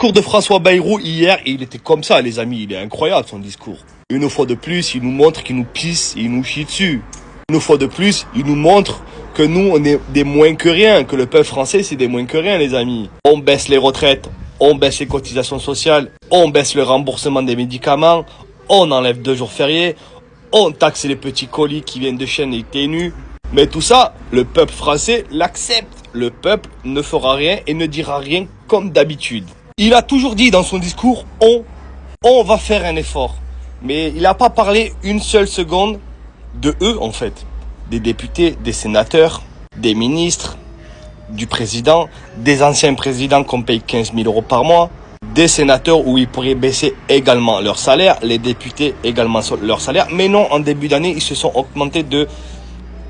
discours de François Bayrou hier, il était comme ça, les amis. Il est incroyable, son discours. Une fois de plus, il nous montre qu'il nous pisse et il nous chie dessus. Une fois de plus, il nous montre que nous, on est des moins que rien, que le peuple français, c'est des moins que rien, les amis. On baisse les retraites, on baisse les cotisations sociales, on baisse le remboursement des médicaments, on enlève 2 jours fériés, on taxe les petits colis qui viennent de Chine et ténus. Mais tout ça, le peuple français l'accepte. Le peuple ne fera rien et ne dira rien comme d'habitude. Il a toujours dit dans son discours, on va faire un effort. Mais il n'a pas parlé une seule seconde de eux, en fait. Des députés, des sénateurs, des ministres, du président, des anciens présidents qu'on paye 15 000 € par mois, des sénateurs où ils pourraient baisser également leur salaire, les députés également leur salaire. Mais non, en début d'année, ils se sont augmentés de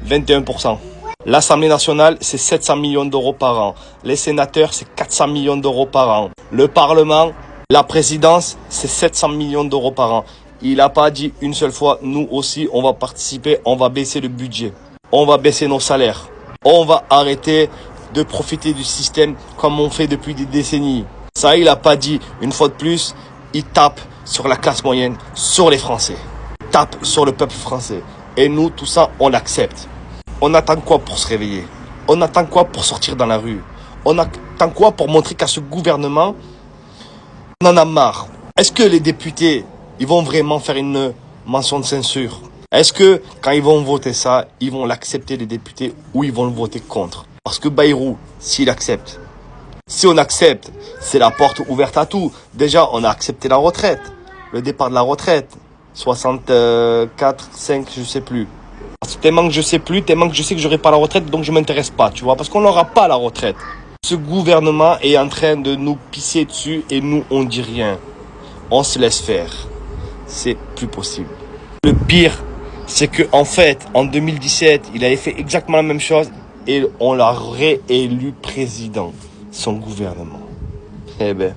21%. L'Assemblée nationale, c'est 700 millions d'euros par an. Les sénateurs, c'est 400 millions d'euros par an. Le Parlement, la présidence, c'est 700 millions d'euros par an. Il n'a pas dit une seule fois, nous aussi, on va participer, on va baisser le budget. On va baisser nos salaires. On va arrêter de profiter du système comme on fait depuis des décennies. Ça, il n'a pas dit. Une fois de plus, il tape sur la classe moyenne, sur les Français. Il tape sur le peuple français. Et nous, tout ça, on l'accepte. On attend quoi pour se réveiller? On attend quoi pour sortir dans la rue? On attend quoi pour montrer qu'à ce gouvernement, on en a marre? Est-ce que les députés, ils vont vraiment faire une mention de censure? Est-ce que quand ils vont voter ça, ils vont l'accepter les députés ou ils vont le voter contre? Parce que Bayrou, s'il accepte, si on accepte, c'est la porte ouverte à tout. Déjà, on a accepté la retraite, le départ de la retraite, 64, 5, je sais plus. Parce que tellement que je sais plus, tellement que je sais que j'aurai pas la retraite, donc je m'intéresse pas, tu vois, parce qu'on n'aura pas la retraite. Ce gouvernement est en train de nous pisser dessus et nous, on dit rien. On se laisse faire. C'est plus possible. Le pire, c'est que en fait, en 2017, il avait fait exactement la même chose et on l'a réélu président, son gouvernement. Eh ben.